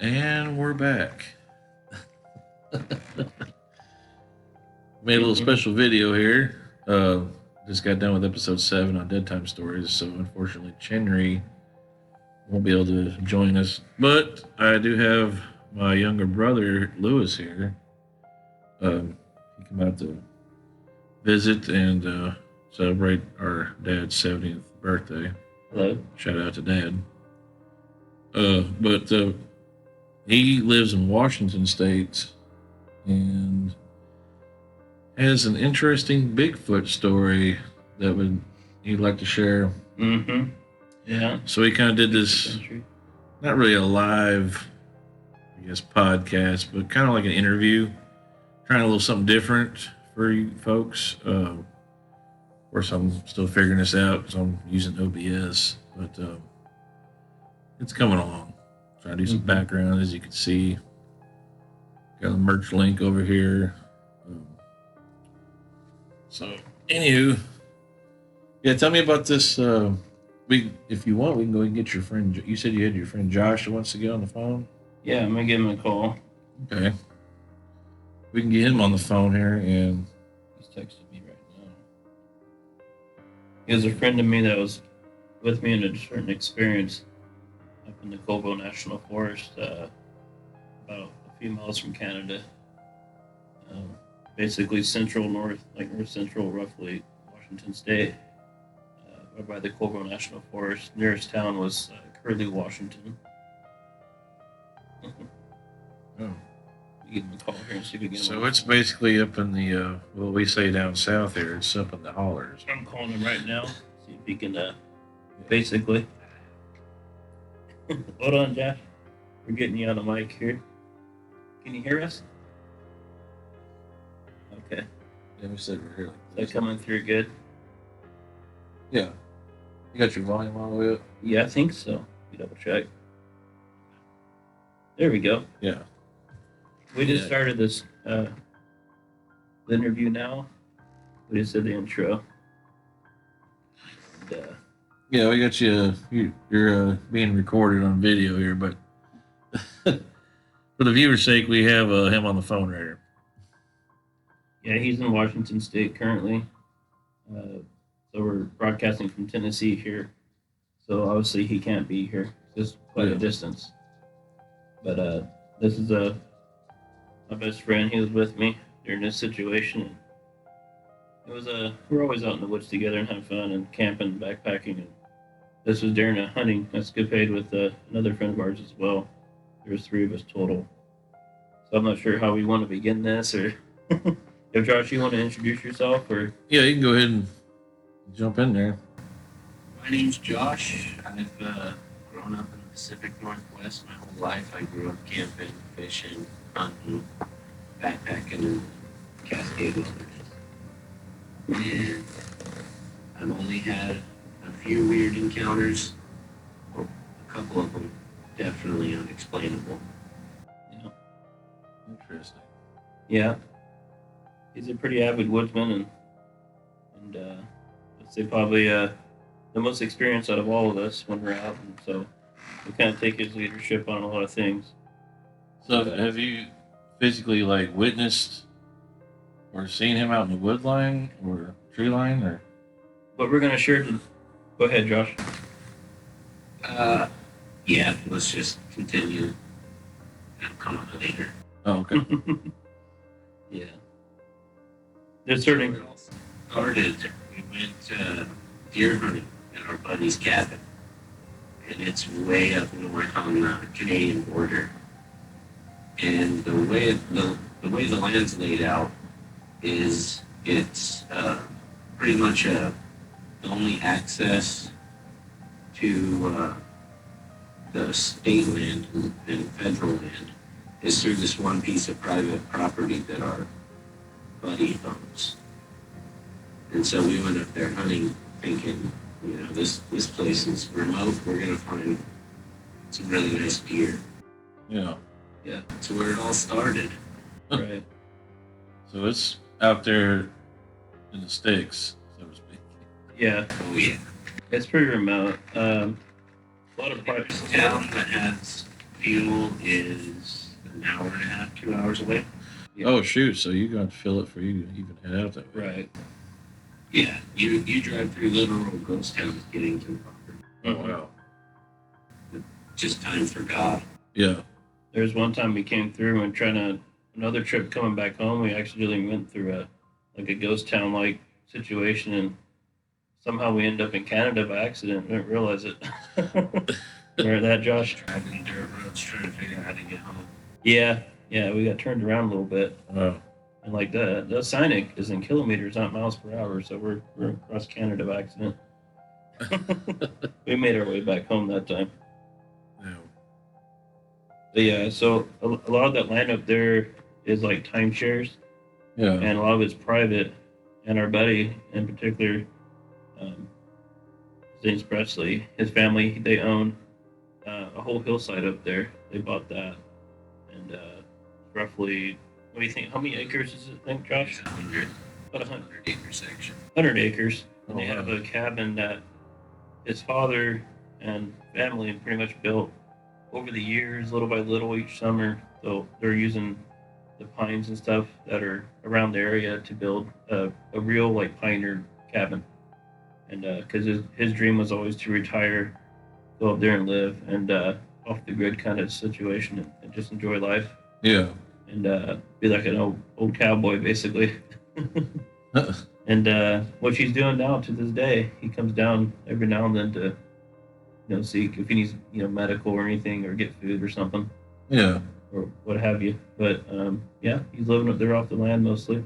And we're back. Made a little special video here. Just got done with episode 7 on Dead Time Stories, so unfortunately Chenry won't be able to join us. But I do have my younger brother, Lewis, here. He came out to visit and celebrate our dad's 70th birthday. Hello. Shout out to Dad. But he lives in Washington State and has an interesting Bigfoot story that he'd like to share. Mm-hmm. Yeah. So he kind of did this, not really a live, I guess, podcast, but kind of like an interview, trying a little something different for you folks. Of course, I'm still figuring this out because I'm using OBS, but it's coming along. Trying to do some background, as you can see. Got a merch link over here. So, anywho, yeah, tell me about this. If you want, we can go and get your friend. You said you had your friend Josh that wants to get on the phone. Yeah, I'm gonna give him a call. Okay, we can get him on the phone here, and He's texting me right now. He was a friend of me that was with me in a certain experience up in the Colville National Forest, about a few miles from Canada. Basically north central, roughly Washington State, right by the Colville National Forest. Nearest town was Curlew, Washington. oh. Give him a call here and see if we can get him So on. it's basically up in the well, we say down south here. It's up in the hollers. I'm calling him right now. See if he can basically. Hold on, Josh. We're getting you on the mic here. Can you hear us? Okay. Yeah, we said we're here. Like Is that coming through good? Yeah. You got your volume all the way up? Yeah, I think so. You double check. There we go. Yeah. We just started this the interview now. We just did the intro. And, Yeah, we got you. You're being recorded on video here, but for the viewer's sake, we have him on the phone right here. yeah, he's in Washington State currently. So we're broadcasting from Tennessee here. So obviously he can't be here. It's just quite a distance. But this is my best friend. He was with me during this situation. It was we're always out in the woods together and having fun and camping, backpacking. And this was during a hunting escapade with another friend of ours as well. There was 3 of us total. So I'm not sure how we want to begin this, or if Josh, you want to introduce yourself, or Yeah, you can go ahead and jump in there. My name's Josh. I've grown up in the Pacific Northwest my whole life. I grew up camping, fishing, hunting, backpacking, and Cascades. And I've only had a few weird encounters. Well, a couple of them definitely unexplainable. Interesting. yeah, he's a pretty avid woodsman, and I'd say probably the most experienced out of all of us when we're out, and so we kind of take his leadership on a lot of things. So, have you physically witnessed or seen him out in the wood line or tree line, or? But we're gonna share. Go ahead, Josh. Yeah, let's just continue. That'll come on later. Oh, okay. Yeah. There's certain. It all started. We went deer hunting at our buddy's cabin, and it's way up north on the Canadian border. And the way the land's laid out is it's pretty much the only access to the state land and federal land is through this one piece of private property that our buddy owns. And so we went up there hunting, thinking, this place is remote. We're gonna find some really nice deer. Yeah. Yeah. That's where it all started. Right. So it's out there in the sticks, so to speak. Yeah. Oh yeah. It's pretty remote. A lot of There's parts. a town that has fuel is an hour and a half, 2 hours away. Yeah. Oh shoot! So you got to fill it for you to even head out that way. Right. Yeah, you drive through literal ghost towns getting to the property. Oh Mhm. wow. Just time for God. Yeah. There's one time we came through and another trip coming back home, we accidentally went through a ghost town like situation, and somehow we ended up in Canada by accident. Didn't realize it. Remember that, Josh? Driving dirt roads trying to figure out how to get home. Yeah, we got turned around a little bit, Wow. and like the sign is in kilometers, not miles per hour. So we're across Canada by accident. We made our way back home that time. Yeah. But yeah, so a lot of that land up there is like timeshares, Yeah. and a lot of it's private. And our buddy, in particular, James Presley, his family, they own a whole hillside up there. They bought that, and roughly, what do you think? How many acres is it? Think, Josh? It's 100, About 100-acre section. 100 acres. And Oh, they have wow. a cabin that his father and family pretty much built over the years, little by little, each summer. So they're using the pines and stuff that are around the area to build a real like pioneer cabin. And because his dream was always to retire, go up there and live, and off the grid kind of situation, and just enjoy life, Yeah. and be like an old cowboy basically. And what she's doing now to this day, he comes down every now and then to, see if he needs, medical or anything, or get food or something, Yeah. or what have you. But yeah, he's living up there off the land mostly.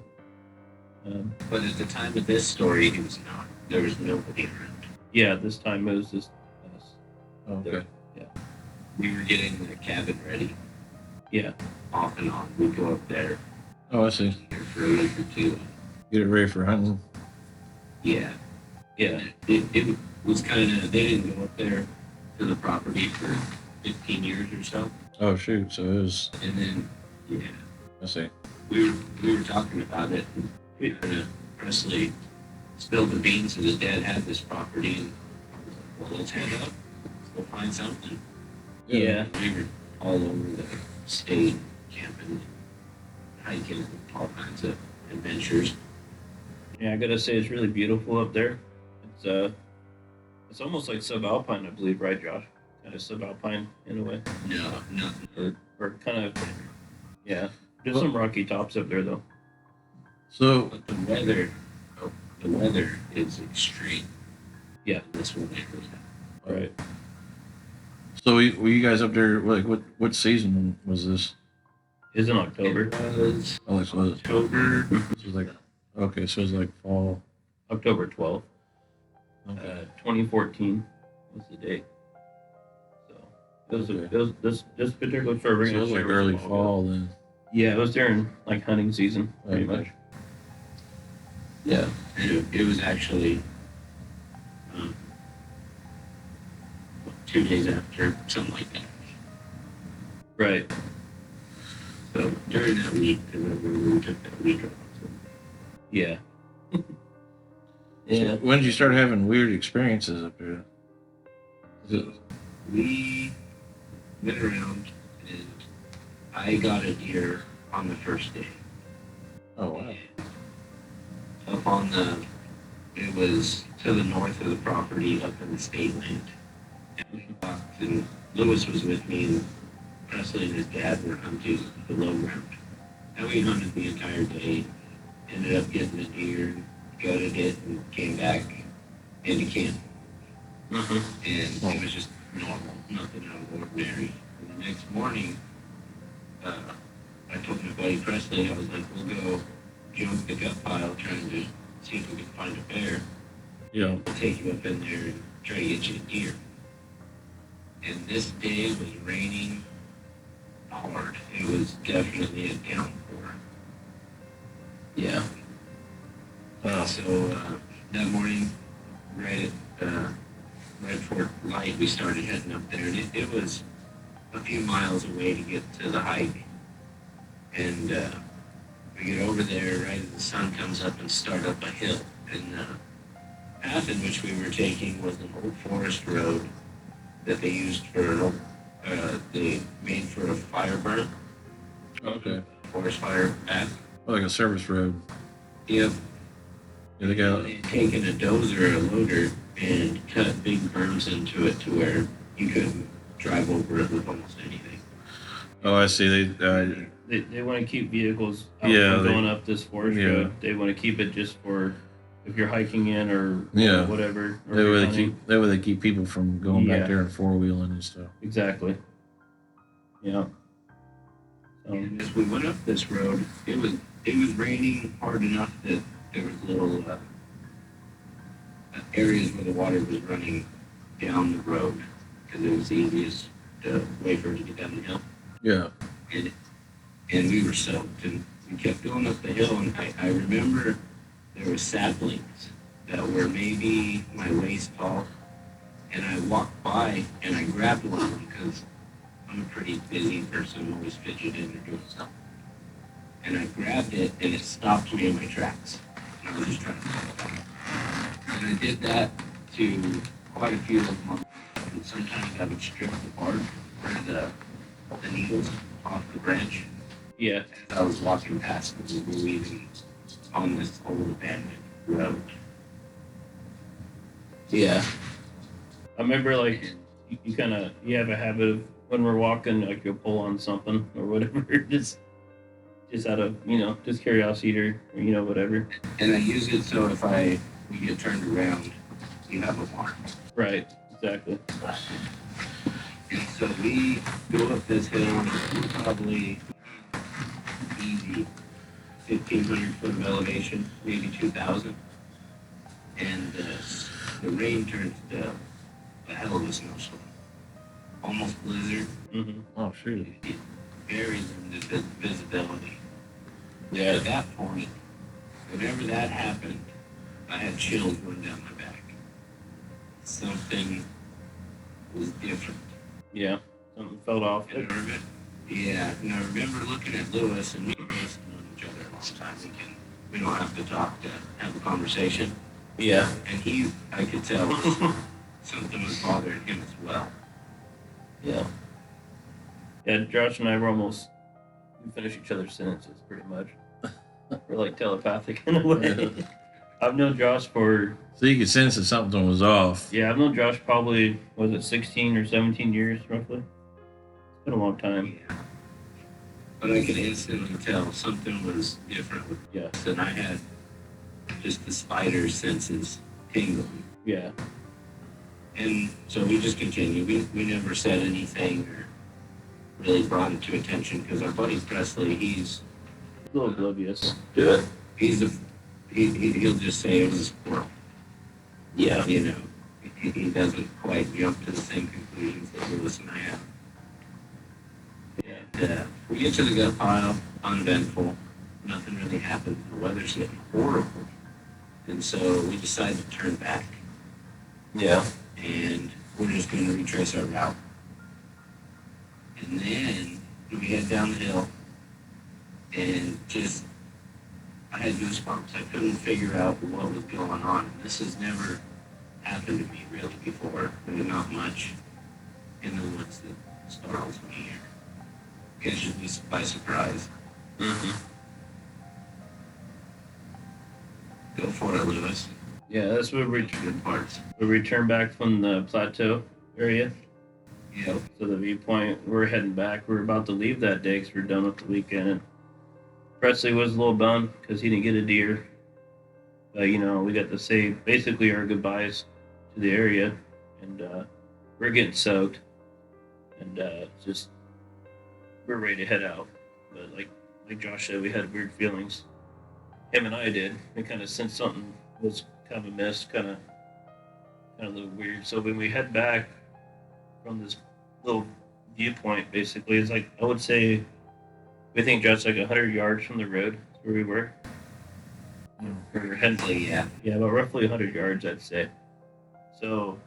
But at the time of this story, he was not. There was nobody around. Yeah, this time it was just us. Okay. We were getting the cabin ready. Yeah. Off and on. We'd go up there Oh, I see. here for a week or two. Get it ready for hunting. Yeah. Yeah. It was kind of, they didn't go up there to the property for 15 years or so. Oh shoot! So it was. And then, yeah, I see. we were talking about it. And Presley spilled the beans that his dad had this property. And I was like, well, let's head up. Let's go find something. Yeah. We were all over the state, camping, hiking, all kinds of adventures. Yeah, I gotta say it's really beautiful up there. It's almost like subalpine, I believe, right, Josh? Kind of subalpine in a way, No, nothing. or kind of, yeah. There's some rocky tops up there though. So But the weather is extreme. Yeah. This one is. Right. So were you guys up there? Like what season was this? Is in October. It was Oh, this was. October. This was like. Okay, so it was like fall. October 12th, Okay. 2014 was the date. So it was, Okay. it was this particular story. we're So it gonna was like share was early ago. fall then. Yeah, it was during like hunting season, pretty Okay. much. Yeah. It was actually 2 days after, something like that. Right. So during that week, because we took that week off. So Yeah. So when did you start having weird experiences up there? Is it, we went around, and I got a deer on the first day. oh wow. Up on it was to the north of the property, up in the state land. And we walked, and Lewis was with me, and Presley and his dad were hunting the low ground. And we hunted the entire day, ended up getting a deer, gutted it, and came back into camp. And it was just normal, nothing out of ordinary. And the next morning, I told my buddy Presley, I was like, we'll go jump the gut pile trying to see if we can find a bear. Yeah. We'll take you up in there and try to get you a deer. And this day was raining hard. It was definitely a downpour. Yeah. So that morning, right before light, we started heading up there, and it was a few miles away to get to the hike. And we get over there right as the sun comes up and start up a hill. And the path in which we were taking was an old forest road that they used for They made for a fire burn, Okay. forest fire path. Like a service road. Yep. Yeah, they got. They'd taken a dozer or a loader and cut big berms into it to where you couldn't drive over it with almost anything. Oh, I see. They want to keep vehicles out Yeah, from they- going up this forest yeah. road. They want to keep it just for if you're hiking in or Yeah. whatever. Or That you're way they hunting. keep. That way they keep people from going Yeah. back there and four wheeling and stuff. Exactly. Yeah. And as we went up this road, it was raining hard enough that there was little areas where the water was running down the road because it was the easiest way for it to get down the hill. Yeah. And we were soaked, and we kept going up the hill, and I remember there were saplings that were maybe my waist tall, and I walked by and I grabbed one because I'm a pretty busy person, always fidgeting or doing something. And I grabbed it, and it stopped me in my tracks. And I was just trying to pull it back. And I did that to quite a few of them. And sometimes I would strip the bark or the needles off the branch Yeah. as I was walking past as we were leaving on this old abandoned road. Yeah. I remember like you kind of you have a habit of when we're walking like you'll pull on something or whatever just out of just curiosity or whatever. And I use it so if we get turned around, you have a mark. Right. Exactly. And so we go up this hill, probably easy 1,500 foot of elevation, maybe 2,000. And the rain turns to a hell of a snowstorm. Almost blizzard. Mm-hmm. Oh shoot. It varies in the visibility. Yeah. At that point, whenever that happened, I had chills run down my back. Something was different. Yeah. Something felt off. And I remember, and I remember looking at Lewis, and me and Lewis have known each other a long time. We don't have to talk to have a conversation. Yeah. And I could tell something was bothering him as well. Yeah. Yeah. Josh and I were we finished each other's sentences pretty much. We're like telepathic in a way. Yeah. I've known Josh for So you could sense that something was off. I've known Josh probably, was it 16 or 17 years roughly? It's been a long time. Yeah. But I could instantly tell something was different with Yeah. us, and I had just the spider senses tingling. Yeah. And so we just continued. We never said anything or really brought it to attention because our buddy Presley, he's A little oblivious. he'll just say it was a squirrel. Yeah. He doesn't quite jump to the same conclusions that Lewis and I have. Yeah. And we get to the gut pile, uneventful. Nothing really happens. The weather's getting horrible. And so we decide to turn back. Yeah. And we're just going to retrace our route. And then we head down the hill, and I had goosebumps. I couldn't figure out what was going on. This has never happened to me really before. There's not much in the woods that startles me or catches me by surprise. Mm-hmm. Go for it, Lewis. Yeah, that's where we Good parts. returned back from the plateau area. Yep. So the viewpoint, we're heading back. We're about to leave that day because we're done with the weekend. And Presley was a little bummed because he didn't get a deer. But, we got to say basically our goodbyes to the area. And we're getting soaked. And we're ready to head out. But like Josh said, we had weird feelings. Him and I did. We kind of sensed something was kind of amiss, kind of a little weird. So when we head back from this little viewpoint, basically, it's like, I would say, we think just like 100 yards from the road where we were. We were heading, Yeah. yeah, about roughly 100 yards, I'd say. So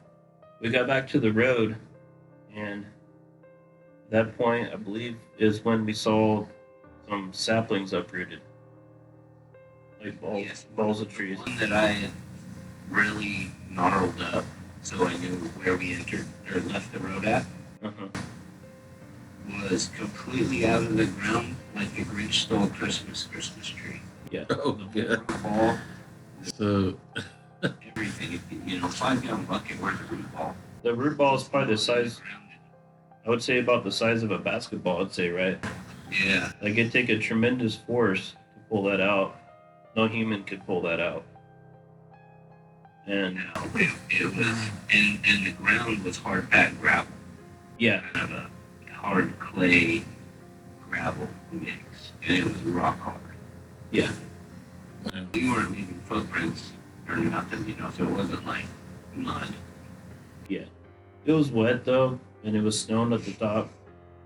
we got back to the road, and at that point, I believe, is when we saw some saplings uprooted. Like balls of trees. One that I had really gnarled up so I knew where we entered or left the road at. Uh-huh. was completely out of the ground, like the Grinch stole a Christmas tree. Yeah. Oh, The yeah. ball, So, everything. You know, 5 gallon bucket, where's the root ball? The root ball is probably the size, I would say about the size of a basketball, I'd say, right? Yeah. Like it'd take a tremendous force to pull that out. No human could pull that out. And No, it was, and the ground was hard packed gravel, yeah, kind of a hard clay gravel mix, and it was rock hard. yeah, yeah. We weren't leaving footprints or nothing, you know, so it wasn't like mud. yeah. It was wet though, and it was snowing at the top,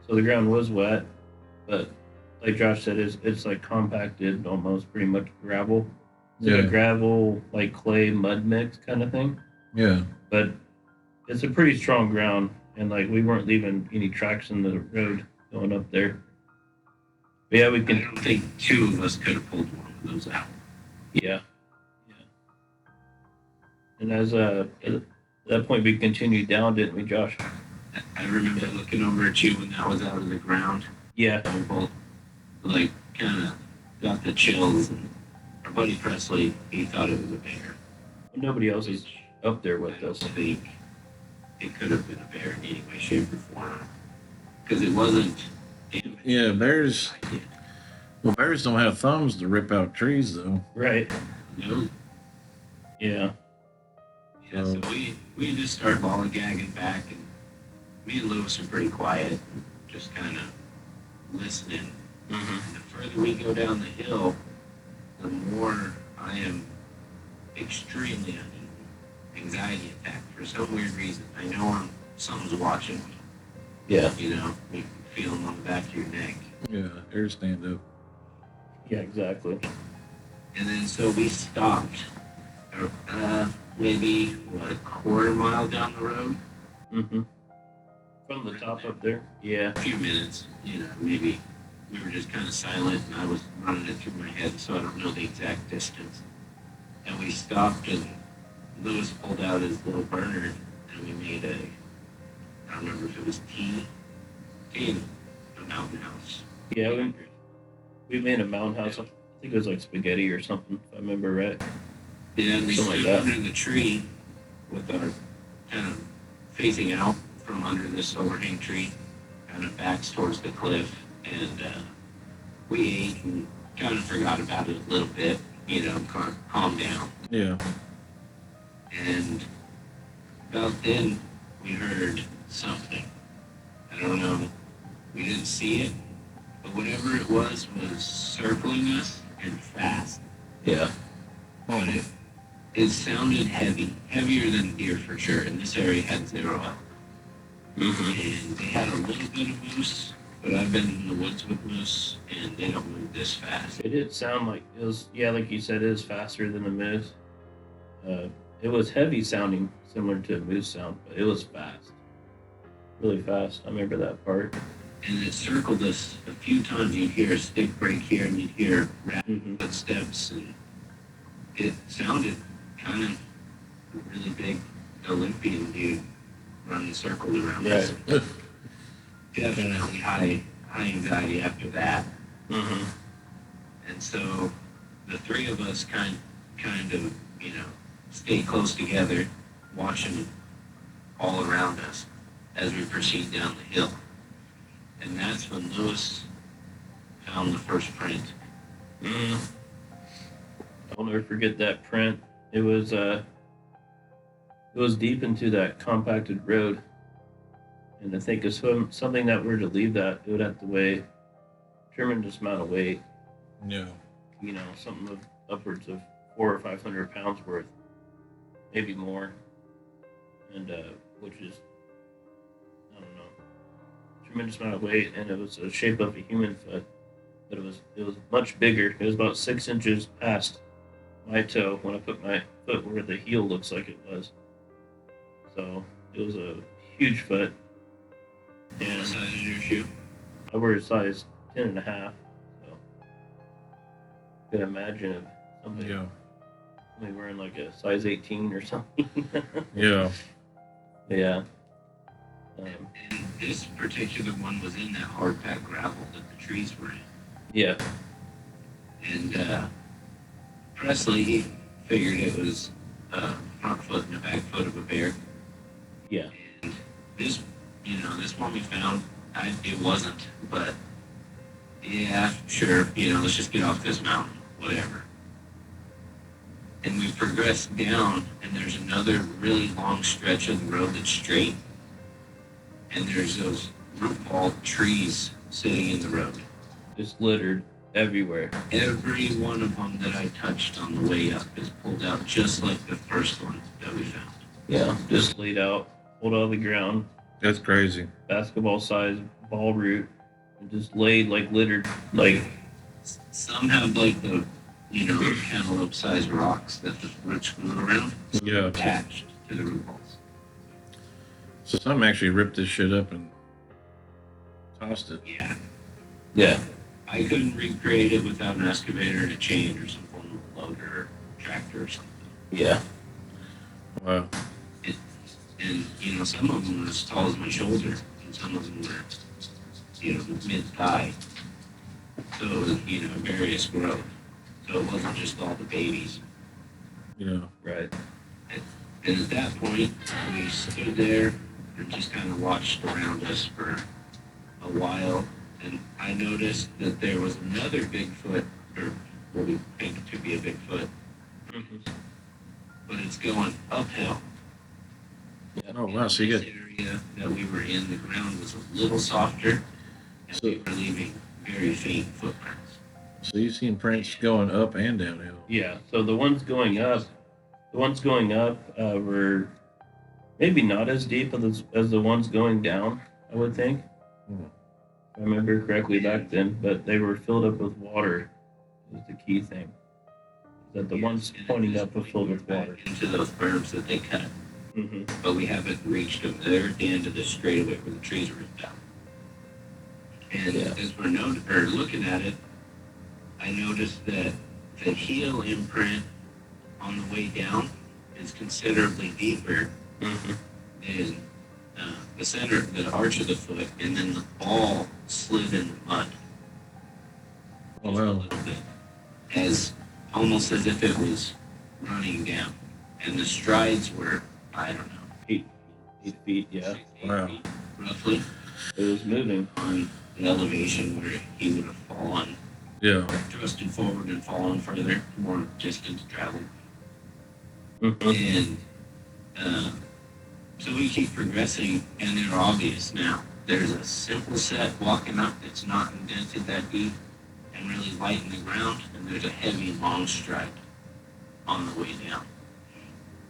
so the ground was wet. But like Josh said, it's like compacted, almost pretty much gravel. It's like a Yeah. gravel, like clay mud mix kind of thing. Yeah. But it's a pretty strong ground, and like we weren't leaving any tracks in the road going up there. But yeah, we I can. don't think two of us could have pulled one of those out. Yeah, yeah. And at that point, we continued down, didn't we, Josh? I remember looking over at you when that was out of the ground. Yeah, We both, like, kind of got the chills. And our buddy Presley, he thought it was a bear. nobody else is up there I with don't us. think it could have been a bear in any way, shape, or form. Because it wasn't. Yeah, bears. Well, bears don't have thumbs to rip out trees, though. Right. No. Yeah. Yeah, so we just started lollygagging back, and me and Lewis are pretty quiet, just kind of listening. Mm-hmm. And the further we go down the hill, the more I am extremely uneasy. Anxiety attack for some weird reason. I know someone's watching me. Yeah. You know, you can feel them on the back of your neck. Yeah, hairs stand up. Yeah. Exactly. And then so we stopped, maybe a quarter mile down the road. Mm-hmm. From the top up there. Yeah. A few minutes, you know, maybe we were just kind of silent, and I was running it through my head, so I don't know the exact distance. And we stopped, and Lewis pulled out his little burner, and we made I don't remember if it was tea in a mountain house. Yeah. We made a mountain house. I think it was like spaghetti or something, if I remember right. Yeah, and we Something like stood that. under the tree with our kind of facing out from under this overhang tree, kind of backs towards the cliff, and we ate and kind of forgot about it a little bit, you know, calmed down. Yeah. And about then, we heard something. I don't know. We didn't see it, but whatever it was circling us and fast. Yeah. But it sounded heavy, heavier than deer for sure. And this area had 0 up. Mm-hmm. And they had a little bit of moose, but I've been in the woods with moose, and they don't move this fast. It did sound like it was. Yeah, like you said, it is faster than a moose. It was heavy sounding, similar to a moose sound, but it was fast. Really fast. I remember that part. And it circled us a few times. You'd hear a stick break here, and you'd hear rapid Mm-hmm. footsteps, and it sounded kind of really big Olympian dude running circles around us. Right. Definitely high anxiety after that. Mm-hmm. And so the three of us kind of, you know, stayed close together, watching all around us as we proceed down the hill. And that's when Lewis found the first print. Mm. I'll never forget that print. It was deep into that compacted road, and I think if something that were to leave that, it would have to weigh a tremendous amount of weight. Yeah. You know, something of upwards of 400 or 500 pounds worth, maybe more, and which is, I don't know, tremendous amount of weight, and it was the shape of a human foot, but it was much bigger. It was about 6 inches past my toe when I put my foot where the heel looks like it was. So it was a huge foot, What and size is your shoe? I wear a size 10 and a half. So you can imagine if somebody wearing like a size 18 or something. Yeah. Yeah. And this particular one was in that hard packed gravel that the trees were in. Yeah. And Presley, he figured it was a front foot and a back foot of a bear. Yeah. And this, this one we found, it wasn't, but yeah, sure, let's just get off this mountain, whatever. And we progressed down, and there's another really long stretch of the road that's straight, and there's those root-ball trees sitting in the road. Just littered everywhere. Every one of them that I touched on the way up is pulled out just like the first one that we found. Yeah. Just laid out, pulled out of the ground, That's crazy. basketball size ball root, and just laid like littered. Like, Some have like the, cantaloupe-sized rocks that the roots grew around. Yeah. Attached to the root balls. So some actually ripped this shit up and tossed it. Yeah. yeah. I couldn't recreate it without an excavator and a chain or some form of loader or tractor or something. Yeah. Wow. And, some of them were as tall as my shoulder, and some of them were, mid-thigh. So it was, various growth. So it wasn't just all the babies. Yeah. Right. And at that point, we stood there and just kind of watched around us for a while. And I noticed that there was another Bigfoot, or what we think to be a Bigfoot, Mm-hmm. but it's going uphill. Oh wow. So you This got area that we were in, the ground was a little softer, and So- we were leaving very faint footprints. you've seen prints going up and downhill. Yeah. So the ones going up were maybe not as deep as the ones going down, I would think. Hmm. If I remember correctly back then, but they were filled up with water is the key thing. That the ones And at pointing this up were point, filled we're with back water. into those berms that they cut, Mm-hmm. but we haven't reached them. They're at the end of the straightaway where the trees are ripped out. And Yeah. as we're looking at it, I noticed that the heel imprint on the way down is considerably deeper Mm-hmm. than the center, the arch of the foot, and then the ball slid in the mud. Oh Just a wow. little bit, almost as if it was running down, and the strides were, I don't know, 8 feet. Yeah. 6, 8 Wow. feet, roughly, It was moving. on an elevation where he would have fallen, Yeah. thrusted forward and fallen further, more distance traveled. Mm-hmm. And so we keep progressing, and they're obvious now. There's a simple set walking up that's not indented that deep and really light in the ground, and there's a heavy long stride on the way down.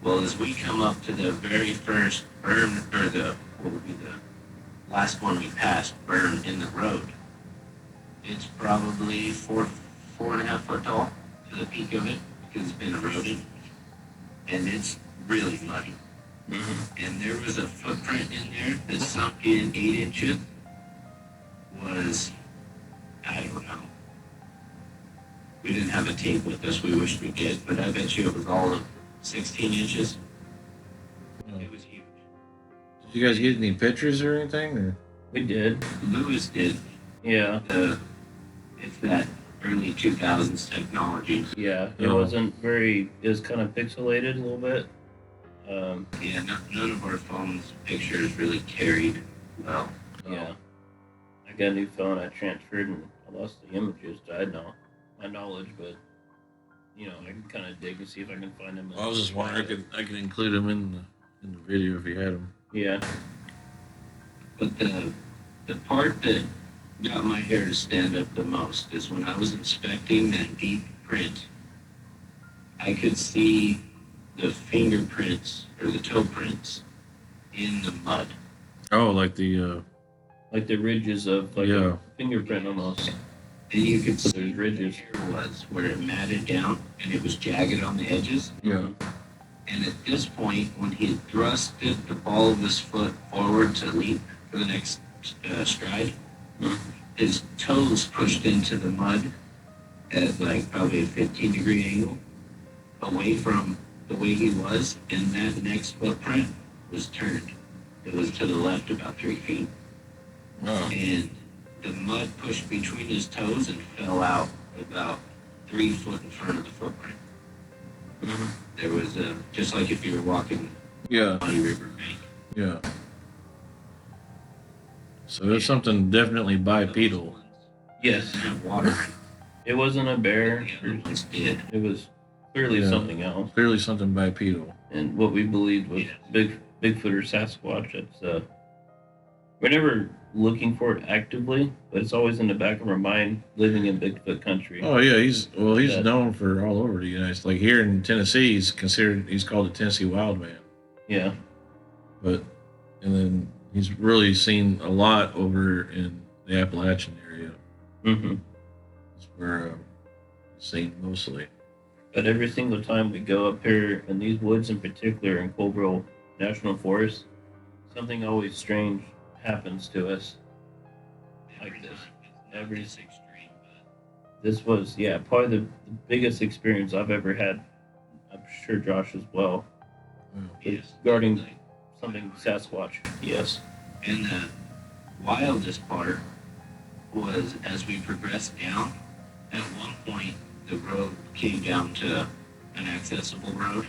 Well, as we come up to the very first berm, or what would be the last one we passed, berm in the road, it's probably 4.5 foot tall to the peak of it because it's been eroded, and it's really muddy. Mm-hmm. And there was a footprint in there that sunk in 8 inches. Was, I don't know. We didn't have a tape with us. We wished we did, but I bet you it was all of 16 inches. It was huge. Did you guys get any pictures or anything? Or? We did. Lewis did Yeah. it's that early 2000s technology. Yeah. It Oh. wasn't very. It was kind of pixelated a little bit. Yeah, none of our phones' pictures really carried well. Yeah. I got a new phone. I transferred and I lost the images. I know my knowledge, but I can kind of dig and see if I can find them. I was just wondering. I could include them in the video if you had them. Yeah. But the part that got my hair to stand up the most is when I was inspecting that deep print. I could see the fingerprints or the toe prints in the mud. Oh, like the Like the ridges of like Yeah. a fingerprint almost. And you could see There's ridges. where it was, where it matted down and it was jagged on the edges. yeah. And at this point, when he had thrusted the ball of his foot forward to leap for the next stride, his toes pushed into the mud at like probably a 15-degree angle away from the way he was, and that next footprint was turned. It was to the left about 3 feet. Oh. And the mud pushed between his toes and fell out about 3 foot in front of the footprint. Mhm. There was a, just like if you were walking Yeah. on a river bank. Yeah. So there's something definitely bipedal. Yes, Have water in it. it wasn't a bear. The other ones did. It was clearly Yeah. something else, Clearly something bipedal. and what we believed was Bigfoot or Sasquatch. It's we're never looking for it actively, but it's always in the back of our mind. Living in Bigfoot country. Oh yeah, he's Yeah. known for all over the United States. Like here in Tennessee, he's called the Tennessee Wild Man. Yeah, But and then he's really seen a lot over in the Appalachian area. hmm That's where he's seen mostly. but every single time we go up here in these woods, in particular in Colville National Forest, something always strange happens to us. Like this. Every It's extreme, but This was, yeah, probably the biggest experience I've ever had. I'm sure Josh as well. yes. Regarding Like, something Sasquatch. Yes. and the wildest part was as we progressed down, at one point the road came down to an accessible road,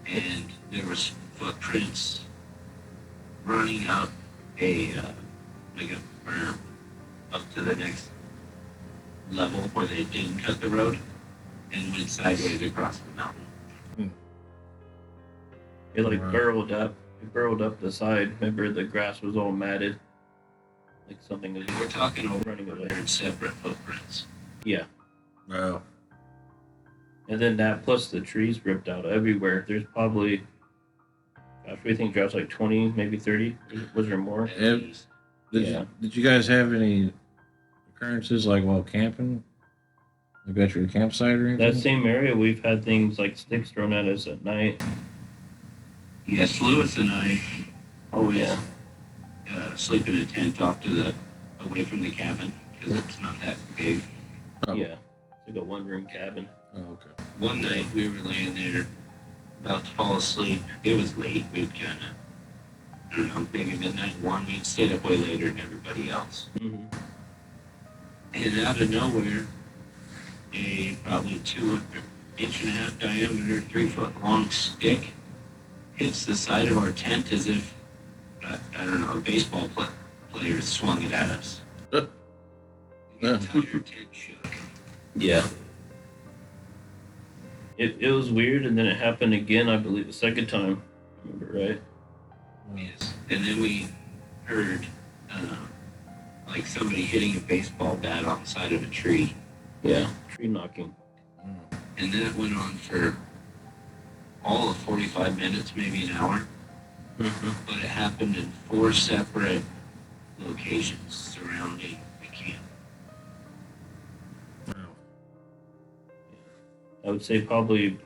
and there was footprints running up a like a berm up to the next level where they didn't cut the road and went sideways across the mountain. It like Wow. burrowed up. It burrowed up the side. Remember, the grass was all matted. Like something was And we're talking over running away. 100 separate footprints. Yeah. Wow. And then that plus the trees ripped out everywhere. There's probably, gosh, we think Josh like 20, maybe 30. Was there more? Did Yeah. you guys have any occurrences like while camping? Like at your campsite or anything? That same area, we've had things like sticks thrown at us at night. Yes, Lewis and I always Yeah. sleep in a tent off to the away from the cabin because it's not that big. Oh. Yeah. It's like a one-room cabin. Oh, okay. One night we were laying there about to fall asleep. It was late. We'd kind of, I don't know, maybe midnight one. We'd stayed up way later than everybody else. Mm-hmm. And out of nowhere, a probably 2.5-inch diameter, 3-foot long stick hits the side of our tent as if, I don't know, a baseball player swung it at us. Uh. The entire tent shook. Yeah. It was weird, and then it happened again, I believe, the second time. Remember, right? Yes. And then we heard like somebody hitting a baseball bat on the side of a tree. Yeah. Tree knocking. And that went on for all of 45 minutes, maybe an hour. Mm-hmm. But it happened in 4 separate locations surrounding the camp. Wow. I would say probably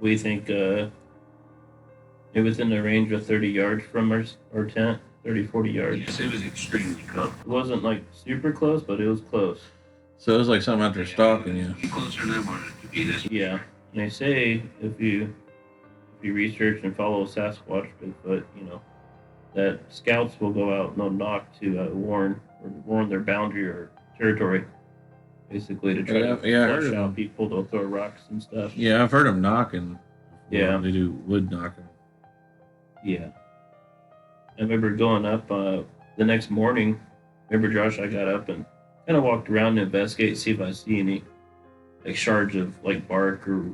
we think it within the range of 30 yards from our tent, 30, 40 yards. Yes, it was extremely close. It wasn't like super close, but it was close. So it was like something out there stalking you. Closer than I wanted it to be. This. Yeah. And they say if you research and follow Sasquatch, Bigfoot, that scouts will go out and they'll knock to warn their boundary or territory, basically to try to Yeah, I heard flush of out them. people. They'll throw rocks and stuff. Yeah, I've heard them knocking. Yeah. They do wood knocking. Yeah. I remember going up the next morning. Remember, Josh, I got up and kind of walked around to investigate, see if I see any like shards of like bark or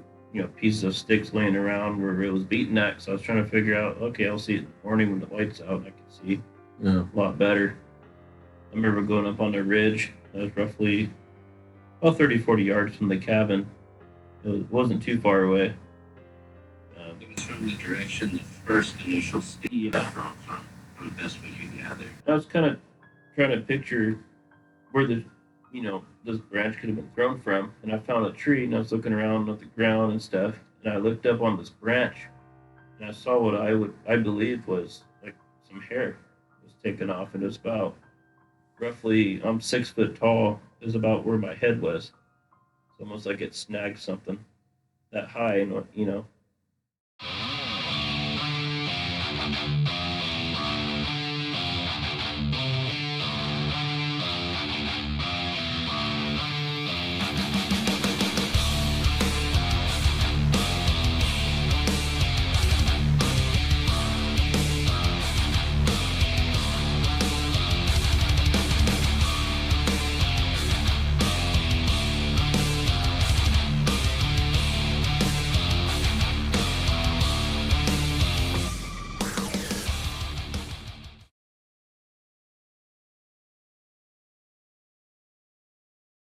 pieces of sticks laying around where it was beaten at. So I was trying to figure out, okay, I'll see it in the morning when the light's out and I can see Yeah. a lot better. I remember going up on the ridge. That was roughly about 30, 40 yards from the cabin. It wasn't too far away. It was from the direction the first initial stick Yeah. got thrown from the best we could gather. I was kind of trying to picture where this branch could have been thrown from, and I found a tree, and I was looking around at the ground and stuff, and I looked up on this branch, and I saw what I believe was like some hair was taken off, and it was about roughly, I'm 6 foot tall, it was about where my head was. It's almost like it snagged something that high, and